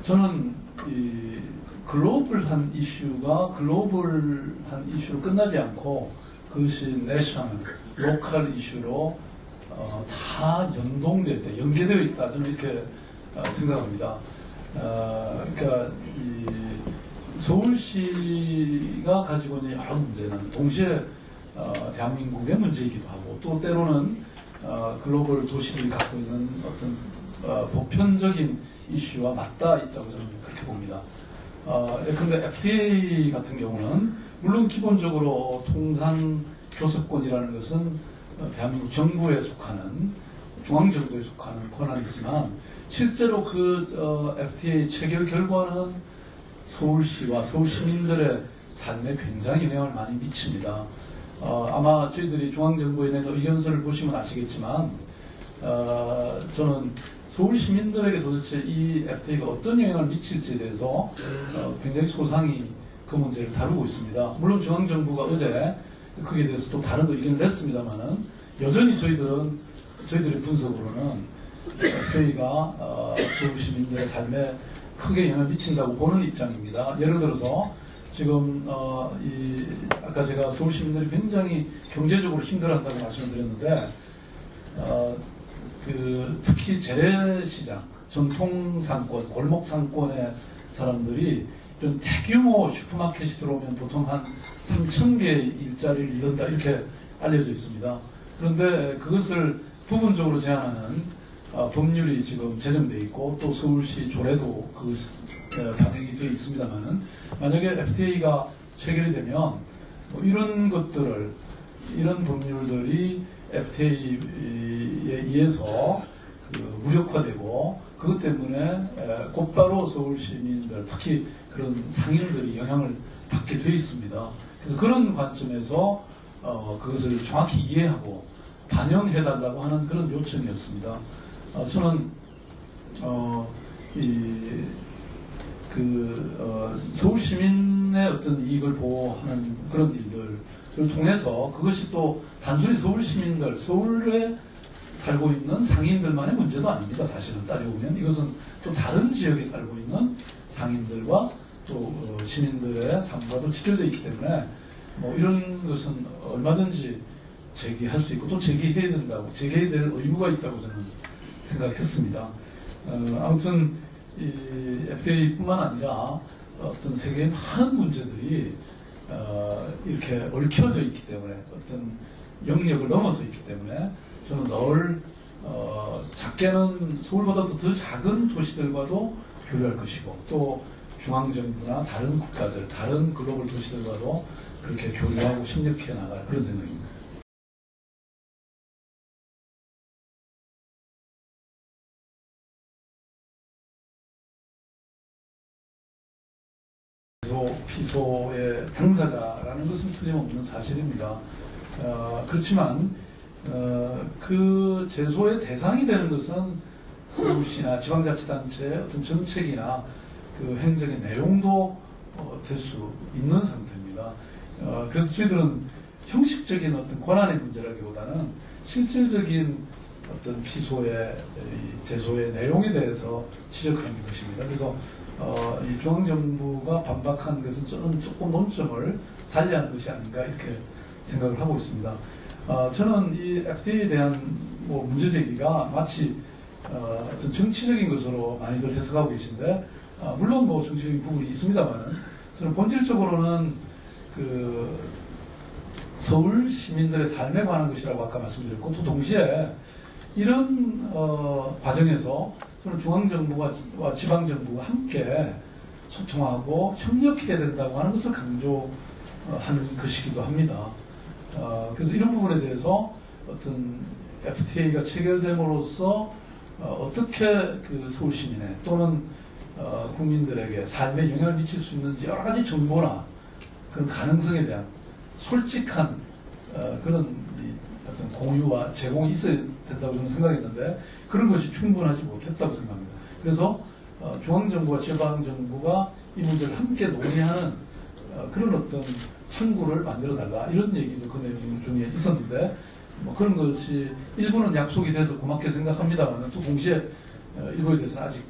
저는 이 글로벌한 이슈가 글로벌한 이슈로 끝나지 않고 그것이 내셔널, 로컬 이슈로 다 연동되어 있다, 연계되어 있다, 저는 이렇게 생각합니다. 그러니까 이 서울시가 가지고 있는 여러 문제는 동시에 대한민국의 문제이기도 하고 또 때로는 글로벌 도시들이 갖고 있는 어떤 보편적인 이슈와 맞닿아 있다고 저는 그렇게 봅니다. 그런데 FTA 같은 경우는 물론 기본적으로 통상 교섭권이라는 것은 대한민국 정부에 속하는 중앙정부에 속하는 권한이지만 실제로 그 FTA 체결 결과는 서울시와 서울 시민들의 삶에 굉장히 영향을 많이 미칩니다. 아마 저희들이 중앙정부에 낸 의견서를 보시면 아시겠지만 저는 서울 시민들에게 도대체 이 FTA가 어떤 영향을 미칠지에 대해서 굉장히 소상히 그 문제를 다루고 있습니다. 물론 중앙정부가 어제 거기에 대해서 또 다른 의견을 냈습니다만은 여전히 저희들의 분석으로는 FTA가 서울 시민들의 삶에 크게 영향을 미친다고 보는 입장입니다. 예를 들어서 지금 아까 제가 서울 시민들이 굉장히 경제적으로 힘들어한다고 말씀을 드렸는데 특히 재래시장, 전통상권, 골목상권의 사람들이 이런 대규모 슈퍼마켓이 들어오면 보통 한 3,000개의 일자리를 잃는다 이렇게 알려져 있습니다. 그런데 그것을 부분적으로 제한하는 법률이 지금 제정되어 있고 또 서울시 조례도 반영이 되어 있습니다만은 만약에 FTA가 체결이 되면 이런 것들을 이런 법률들이 FTA에 의해서 무력화되고 그것 때문에 곧바로 서울 시민들 특히 그런 상인들이 영향을 받게 되어 있습니다. 그래서 그런 관점에서 그것을 정확히 이해하고 반영해달라고 하는 그런 요청이었습니다. 저는 서울 시민의 어떤 이익을 보호하는 그런 일들을 통해서 그것이 또 단순히 서울 시민들, 서울에 살고 있는 상인들만의 문제도 아닙니다. 사실은 따져보면 이것은 또 다른 지역에 살고 있는 상인들과 또 시민들의 삶과도 직결되어 있기 때문에 이런 것은 얼마든지 제기할 수 있고 또 제기해야 된다고, 제기해야 될 의무가 있다고 저는 생각했습니다. 아무튼 이 FTA뿐만 아니라 어떤 세계의 많은 문제들이 이렇게 얽혀져 있기 때문에 어떤 영역을 넘어서 있기 때문에 저는 늘 작게는 서울보다도 더 작은 도시들과도 교류할 것이고 또 중앙정부나 다른 국가들, 다른 글로벌 도시들과도 그렇게 교류하고 협력해 나갈 그런 생각입니다. 피소의 당사자라는 것은 틀림없는 사실입니다. 그렇지만 그 제소의 대상이 되는 것은 서울시나 지방자치단체의 어떤 정책이나 그 행정의 내용도 될 수 있는 상태입니다. 그래서 저희들은 형식적인 어떤 권한의 문제라기보다는 실질적인 어떤 피소의 제소의 내용에 대해서 지적하는 것입니다. 그래서 이 중앙정부가 반박한 것은 저는 조금 논점을 달리하는 것이 아닌가 이렇게 생각을 하고 있습니다. 저는 이 FTA에 대한 문제 제기가 마치 어떤 정치적인 것으로 많이들 해석하고 계신데 물론 정치적인 부분이 있습니다만은 저는 본질적으로는 그 서울 시민들의 삶에 관한 것이라고 아까 말씀드렸고 또 동시에 이런 과정에서 저는 중앙정부와 지방정부가 함께 소통하고 협력해야 된다고 하는 것을 강조하는 것이기도 합니다. 그래서 이런 부분에 대해서 어떤 FTA가 체결됨으로써 어떻게 그 서울 시민의 또는 국민들에게 삶에 영향을 미칠 수 있는지 여러 가지 정보나 그런 가능성에 대한 솔직한 그런 어떤 공유와 제공이 있어야 된다고 저는 생각했는데 그런 것이 충분하지 못했다고 생각합니다. 그래서 중앙정부와 지방정부가 이 문제를 함께 논의하는 그런 어떤 창구를 만들어달라 이런 얘기도 그 내용 중에 있었는데 그런 것이 일부는 약속이 돼서 고맙게 생각합니다만 또 동시에 이거에 대해서는 아직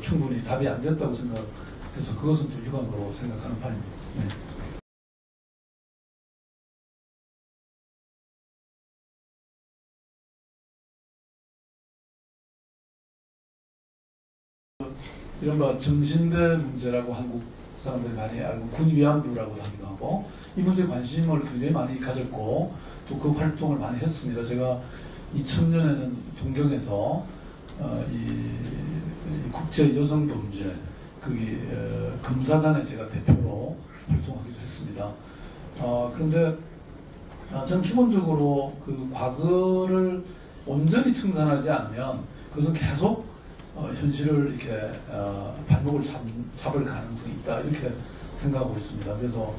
충분히 답이 안 됐다고 생각해서 그것은 또 유감으로 생각하는 판입니다. 네. 이른바 정신대 문제라고 한국 사람들이 많이 알고 군위안부라고 하기도 하고 이 문제에 관심을 굉장히 많이 가졌고 또 그 활동을 많이 했습니다. 제가 2000년에는 동경에서 이 국제 여성범죄 거기 검사단에 제가 대표로 활동하기도 했습니다. 그런데 저는 기본적으로 그 과거를 온전히 청산하지 않으면 그것은 계속 현실을 이렇게 발목을 잡을 가능성이 있다 이렇게 생각하고 있습니다. 그래서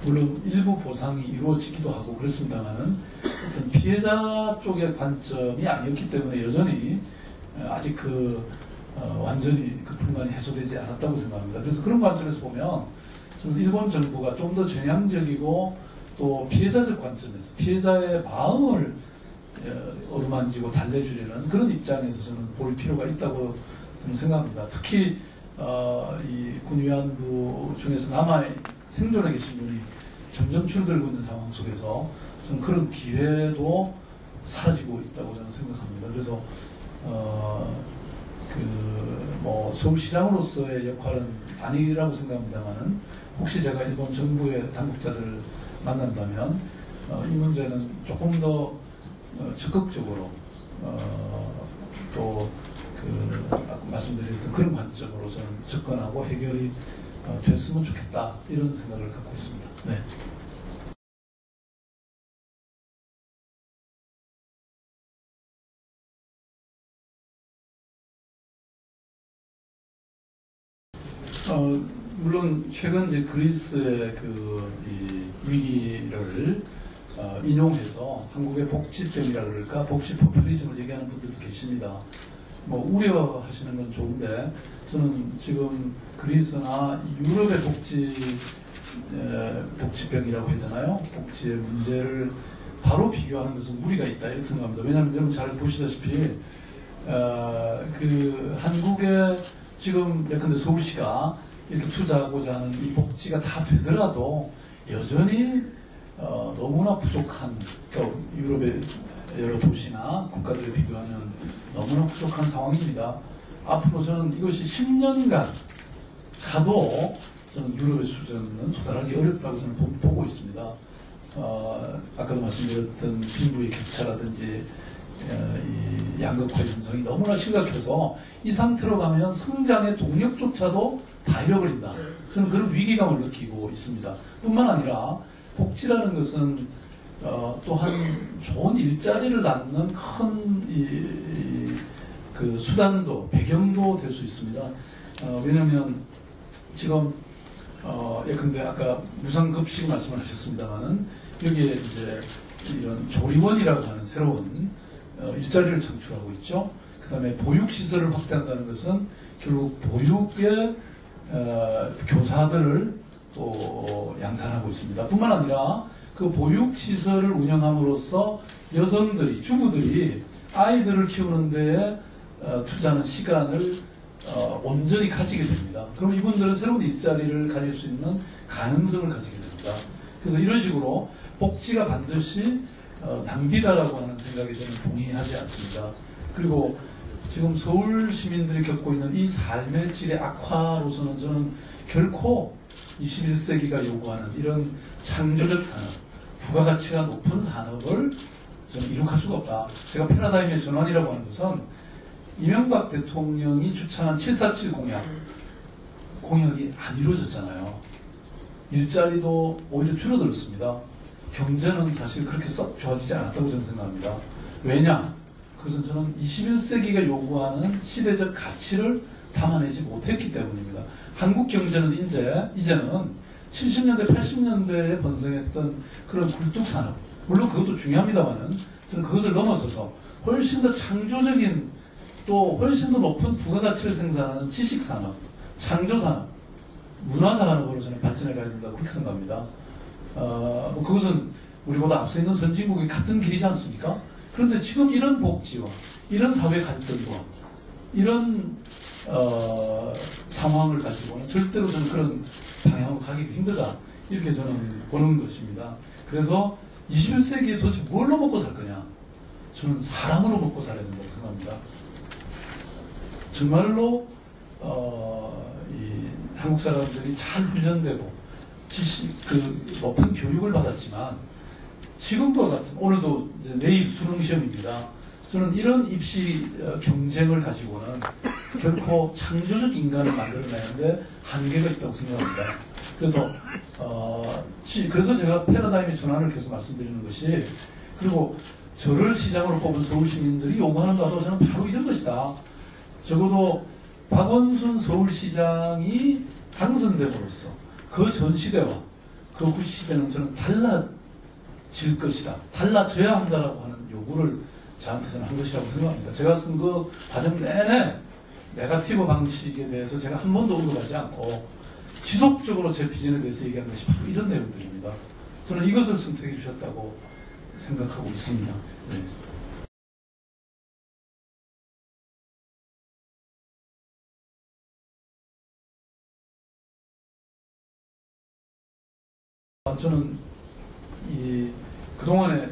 물론 일부 보상이 이루어지기도 하고 그렇습니다만은 어떤 피해자 쪽의 관점이 아니었기 때문에 여전히 아직 완전히 그 불만이 해소되지 않았다고 생각합니다. 그래서 그런 관점에서 보면 저는 일본 정부가 좀 더 전향적이고 또 피해자적 관점에서 피해자의 마음을 어루만지고 달래주려는 그런 입장에서 저는 볼 필요가 있다고 저는 생각합니다. 특히 이 군위안부 중에서 생존해 계신 분이 점점 줄어들고 있는 상황 속에서 저는 그런 기회도 사라지고 있다고 저는 생각합니다. 그래서 서울시장으로서의 역할은 아니라고 생각합니다만은 혹시 제가 일본 정부의 당국자들을 만난다면 이 문제는 조금 더 적극적으로 아까 말씀드렸던 그런 관점으로 저는 접근하고 해결이 됐으면 좋겠다 이런 생각을 갖고 있습니다. 네. 물론 최근 이제 그리스의 이 위기를 인용해서 한국의 복지병이라 그럴까 복지 포퓰리즘을 얘기하는 분들도 계십니다. 우려하시는 건 좋은데 저는 지금 그리스나 유럽의 복지병이라고 해야 되나요? 복지의 문제를 바로 비교하는 것은 무리가 있다 이렇게 생각합니다. 왜냐하면 여러분 잘 보시다시피 한국의 지금 예컨대 서울시가 이렇게 투자하고자 하는 이 복지가 다 되더라도 여전히 너무나 부족한 유럽의 여러 도시나 국가들에 비교하면 너무나 부족한 상황입니다. 앞으로 저는 이것이 10년간 가도 저는 유럽의 수준은 도달하기 어렵다고 저는 보고 있습니다. 아까도 말씀드렸던 빈부의 격차라든지 이 양극화 현상이 너무나 심각해서 이 상태로 가면 성장의 동력조차도 다 잃어버린다. 저는 그런 위기감을 느끼고 있습니다. 뿐만 아니라 복지라는 것은 또한 좋은 일자리를 낳는 큰 그 수단도 배경도 될 수 있습니다. 왜냐하면 지금 예컨대 아까 무상급식 말씀을 하셨습니다만은 여기에 이제 이런 조리원이라고 하는 새로운 일자리를 창출하고 있죠. 그 다음에 보육시설을 확대한다는 것은 결국 보육의 교사들을 또 양산하고 있습니다. 뿐만 아니라 그 보육시설을 운영함으로써 여성들이, 주부들이 아이들을 키우는 데에 투자하는 시간을 온전히 가지게 됩니다. 그럼 이분들은 새로운 일자리를 가질 수 있는 가능성을 가지게 됩니다. 그래서 이런 식으로 복지가 반드시 낭비다라고 하는 생각에 저는 동의하지 않습니다. 그리고 지금 서울 시민들이 겪고 있는 이 삶의 질의 악화로서는 저는 결코 21세기가 요구하는 이런 창조적 산업, 부가가치가 높은 산업을 저는 이룩할 수가 없다. 제가 패러다임의 전환이라고 하는 것은 이명박 대통령이 주창한 747 공약이 안 이루어졌잖아요. 일자리도 오히려 줄어들었습니다. 경제는 사실 그렇게 썩 좋아지지 않았다고 저는 생각합니다. 왜냐? 그것은 저는 21세기가 요구하는 시대적 가치를 담아내지 못했기 때문입니다. 한국 경제는 이제는 70년대, 80년대에 번성했던 그런 굴뚝산업, 물론 그것도 중요합니다만은 저는 그것을 넘어서서 훨씬 더 창조적인 또 훨씬 더 높은 부가가치를 생산하는 지식산업, 창조산업, 문화산업으로 저는 발전해 가야 된다고 그렇게 생각합니다. 그것은 우리보다 앞서 있는 선진국이 같은 길이지 않습니까? 그런데 지금 이런 복지와 이런 사회 갈등과 이런 상황을 가지고는 절대로 저는 그런 방향으로 가기가 힘들다. 이렇게 저는 보는 것입니다. 그래서 21세기에 도대체 뭘로 먹고 살 거냐? 저는 사람으로 먹고 살아야 된다고 생각합니다. 정말로 이 한국 사람들이 잘 훈련되고 높은 교육을 받았지만 지금과 같은 오늘도 이제 내일 수능 시험입니다. 저는 이런 입시 경쟁을 가지고는 결코 창조적 인간을 만들어내는데 한계가 있다고 생각합니다. 그래서 제가 패러다임의 전환을 계속 말씀드리는 것이, 그리고 저를 시장으로 뽑은 서울 시민들이 요구하는 바도 저는 바로 이런 것이다. 적어도 박원순 서울시장이 당선됨으로써 그 전 시대와 그 후 시대는 저는 달라질 것이다. 달라져야 한다라고 하는 요구를 저한테 저는 한 것이라고 생각합니다. 제가 선거 과정 내내 네거티브 방식에 대해서 제가 한 번도 언급하지 않고 지속적으로 제 비전에 대해서 얘기한 것이 바로 이런 내용들입니다. 저는 이것을 선택해 주셨다고 생각하고 있습니다. 네. 저는 그동안의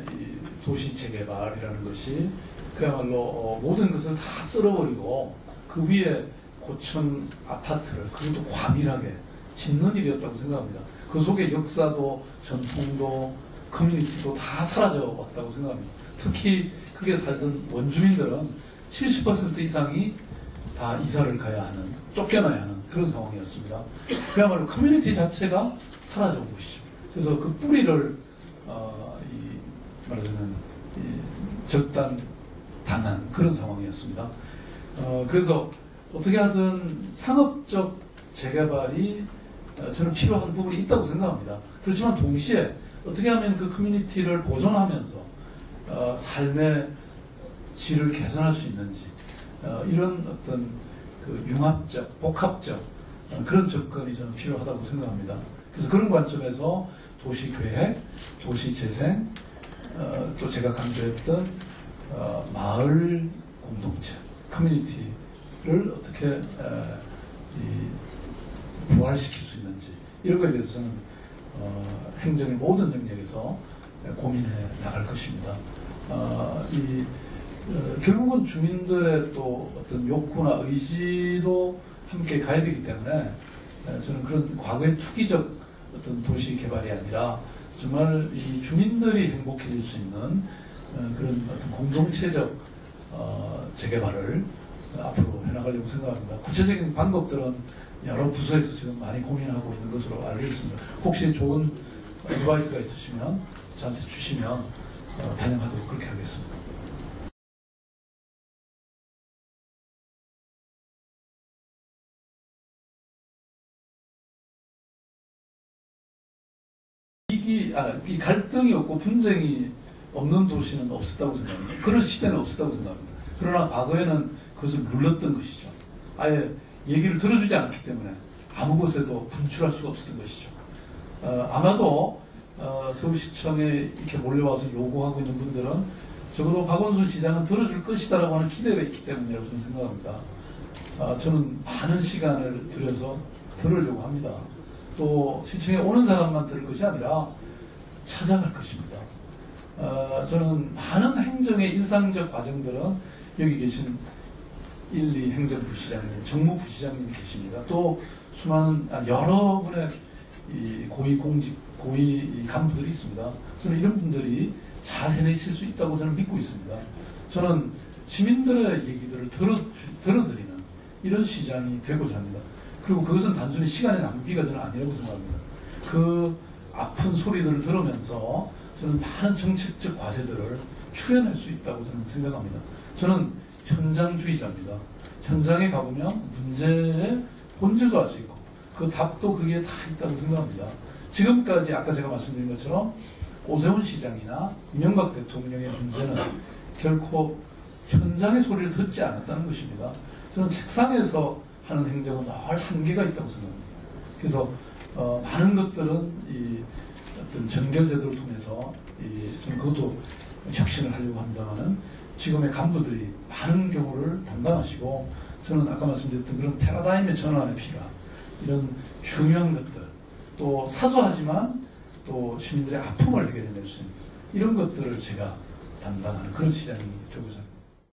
도시 재개발이라는 것이 그야말로 모든 것을 다 쓸어버리고 그 위에 고층 아파트를 그것도 과밀하게 짓는 일이었다고 생각합니다. 그 속에 역사도 전통도 커뮤니티도 다 사라져 왔다고 생각합니다. 특히 거기에 살던 원주민들은 70% 이상이 다 이사를 가야 하는, 쫓겨나야 하는 그런 상황이었습니다. 그야말로 커뮤니티 자체가 사라져 온 것이죠. 그래서 그 뿌리를 말하자면 절단당한 그런 상황이었습니다. 그래서 어떻게 하든 상업적 재개발이 저는 필요한 부분이 있다고 생각합니다. 그렇지만 동시에 어떻게 하면 그 커뮤니티를 보존하면서 삶의 질을 개선할 수 있는지, 이런 어떤 그 융합적, 복합적 그런 접근이 저는 필요하다고 생각합니다. 그래서 그런 관점에서 도시계획, 도시재생, 또 제가 강조했던 마을 공동체, 커뮤니티를 어떻게 부활시킬 수 있는지, 이런 것에 대해서는 행정의 모든 영역에서 고민해 나갈 것입니다. 결국은 주민들의 또 어떤 욕구나 의지도 함께 가야 되기 때문에 저는 그런 과거의 투기적 어떤 도시 개발이 아니라 정말 이 주민들이 행복해질 수 있는 그런 어떤 공동체적 재개발을 앞으로 해나가려고 생각합니다. 구체적인 방법들은 여러 부서에서 지금 많이 고민하고 있는 것으로 알고 있습니다. 혹시 좋은 디바이스가 있으시면 저한테 주시면 반영하도록 그렇게 하겠습니다. 이 갈등이 없고 분쟁이 없는 도시는 없었다고 생각합니다. 그런 시대는 없었다고 생각합니다. 그러나 과거에는 그것을 눌렀던 것이죠. 아예 얘기를 들어주지 않기 때문에 아무 곳에도 분출할 수가 없었던 것이죠. 아마도 서울시청에 이렇게 몰려와서 요구하고 있는 분들은 적어도 박원순 시장은 들어줄 것이다라고 하는 기대가 있기 때문이라고 저는 생각합니다. 저는 많은 시간을 들여서 들으려고 합니다. 또 시청에 오는 사람만 들을 것이 아니라 찾아갈 것입니다. 저는 많은 행정의 일상적 과정들은 여기 계신 1, 2 행정부시장님, 정무부시장님 계십니다. 또 수많은 여러 분의 고위 간부들이 있습니다. 저는 이런 분들이 잘 해내실 수 있다고 저는 믿고 있습니다. 저는 시민들의 얘기들을 들어드리는 이런 시장이 되고자 합니다. 그리고 그것은 단순히 시간의 낭비가 저는 아니라고 생각합니다. 그 아픈 소리들을 들으면서 저는 많은 정책적 과제들을 추려낼 수 있다고 저는 생각합니다. 저는 현장주의자입니다. 현장에 가보면 문제의 본질도 알 수 있고 그 답도 그게 다 있다고 생각합니다. 지금까지 아까 제가 말씀드린 것처럼 오세훈 시장이나 이명박 대통령의 문제는 결코 현장의 소리를 듣지 않았다는 것입니다. 저는 책상에서 하는 행정은 늘 한계가 있다고 생각합니다. 그래서 많은 것들은 이 어떤 전결제도를 통해서 저는 그것도 혁신을 하려고 합니다만은 지금의 간부들이 많은 경우를 담당하시고, 저는 아까 말씀드렸던 그런 패러다임의 전환의 필요한 이런 중요한 것들, 또 사소하지만 또 시민들의 아픔을 해결해낼 수 있는 이런 것들을 제가 담당하는 그런 시장이 되고자 합니다.